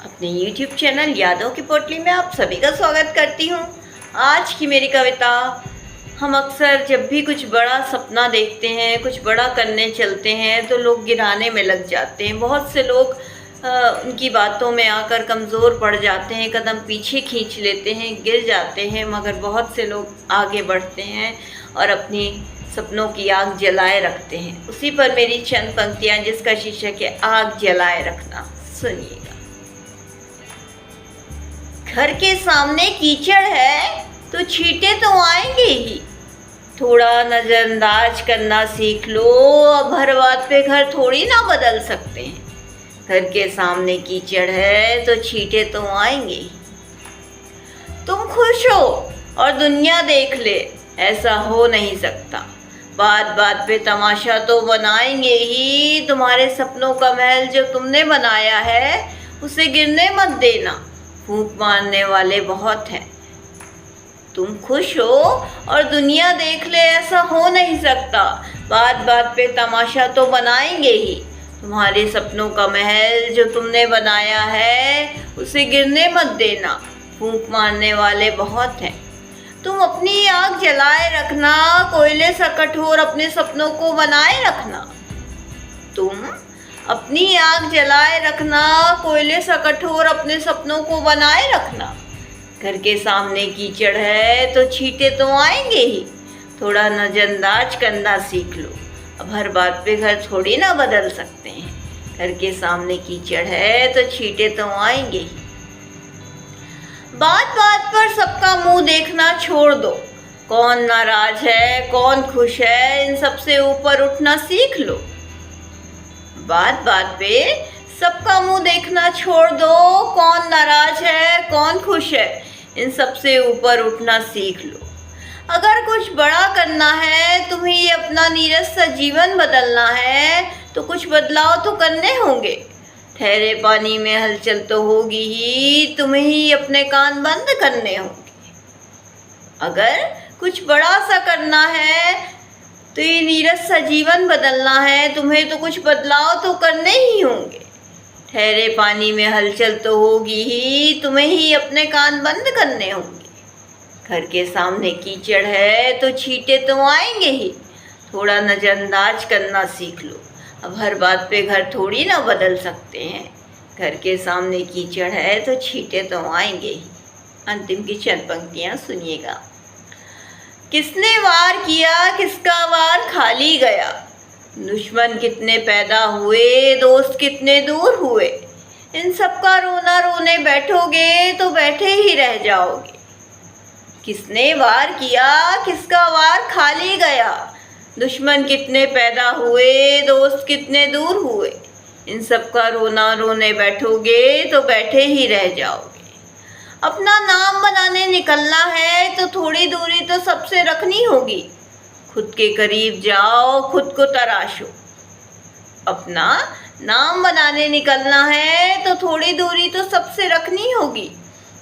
अपने YouTube channel यादों की पोटली में आप सभी का स्वागत करती हूँ। आज की मेरी कविता, हम अक्सर जब भी कुछ बड़ा सपना देखते हैं, कुछ बड़ा करने चलते हैं तो लोग गिराने में लग जाते हैं। बहुत से लोग उनकी बातों में आकर कमज़ोर पड़ जाते हैं, कदम पीछे खींच लेते हैं, गिर जाते हैं, मगर बहुत से लोग आगे बढ़ते हैं और अपनी सपनों की आग जलाए रखते हैं। उसी पर मेरी चंद पंक्तियाँ जिसका शीर्षक है आग जलाए रखना। सुनिएगा। घर के सामने कीचड़ है तो छींटे तो आएंगे ही, थोड़ा नज़रअंदाज करना सीख लो, अब हर बात पे घर थोड़ी ना बदल सकते हैं। घर के सामने कीचड़ है तो छींटे तो आएंगे ही। तुम खुश हो और दुनिया देख ले, ऐसा हो नहीं सकता। बात बात पे तमाशा तो बनाएंगे ही। तुम्हारे सपनों का महल जो तुमने बनाया है उसे गिरने मत देना, फूंक मारने वाले बहुत हैं। तुम खुश हो और दुनिया देख ले, ऐसा हो नहीं सकता। बात बात पे तमाशा तो बनाएंगे ही। तुम्हारे सपनों का महल जो तुमने बनाया है उसे गिरने मत देना, फूंक मारने वाले बहुत हैं। तुम अपनी आग जलाए रखना, कोयले सा कठोर अपने सपनों को बनाए रखना। तुम अपनी आग जलाए रखना, कोयले सा कठोर अपने सपनों को बनाए रखना। घर के सामने कीचड़ है तो छींटे तो आएंगे ही, थोड़ा नज़रअंदाज करना सीख लो, अब हर बात पे घर थोड़ी ना बदल सकते हैं। घर के सामने कीचड़ है तो छींटे तो आएंगे ही। बात बात पर सबका मुंह देखना छोड़ दो, कौन नाराज है कौन खुश है, इन सबसे ऊपर उठना सीख लो। बात बात पे सबका मुंह देखना छोड़ दो, कौन नाराज है कौन खुश है, इन सबसे ऊपर उठना सीख लो। अगर कुछ बड़ा करना है, तुम्हें अपना नीरस सा जीवन बदलना है तो कुछ बदलाव तो करने होंगे। ठहरे पानी में हलचल तो होगी ही, तुम्हें ही अपने कान बंद करने होंगे। अगर कुछ बड़ा सा करना है तो ये नीरस सा जीवन बदलना है, तुम्हें तो कुछ बदलाव तो करने ही होंगे। ठहरे पानी में हलचल तो होगी ही, तुम्हें ही अपने कान बंद करने होंगे। घर के सामने कीचड़ है तो छींटे तो आएंगे ही, थोड़ा नज़रअंदाज करना सीख लो, अब हर बात पे घर थोड़ी ना बदल सकते हैं। घर के सामने कीचड़ है तो छींटे तो आएंगे ही। अंतिम की चंद पंक्तियाँ सुनिएगा। किसने वार किया किसका वार खाली गया, दुश्मन कितने पैदा हुए दोस्त कितने दूर हुए, इन सबका रोना रोने बैठोगे तो बैठे ही रह जाओगे। किसने वार किया किसका वार खाली गया, दुश्मन कितने पैदा हुए दोस्त कितने दूर हुए, इन सबका रोना रोने बैठोगे तो बैठे ही रह जाओगे। अपना नाम बनाने निकलना है तो थोड़ी दूरी तो सबसे रखनी होगी, खुद के करीब जाओ खुद को तराशो। अपना नाम बनाने निकलना है तो थोड़ी दूरी तो सबसे रखनी होगी,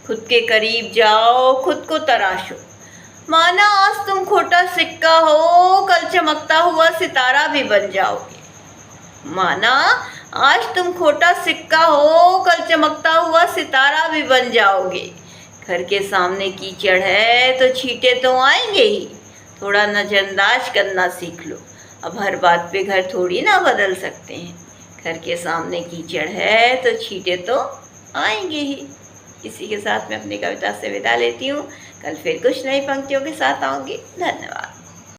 खुद के करीब जाओ खुद को तराशो। माना आज तुम खोटा सिक्का हो, कल चमकता हुआ सितारा भी बन जाओगे। माना आज तुम खोटा सिक्का हो, कल चमकता हुआ सितारा भी बन जाओगे। घर के सामने कीचड़ है तो छींटे तो आएंगे ही, थोड़ा नज़रअंदाज करना सीख लो, अब हर बात पे घर थोड़ी ना बदल सकते हैं। घर के सामने कीचड़ है तो छींटे तो आएंगे ही। इसी के साथ मैं अपनी कविता से विदा लेती हूँ। कल फिर कुछ नई पंक्तियों के साथ आऊँगी। धन्यवाद।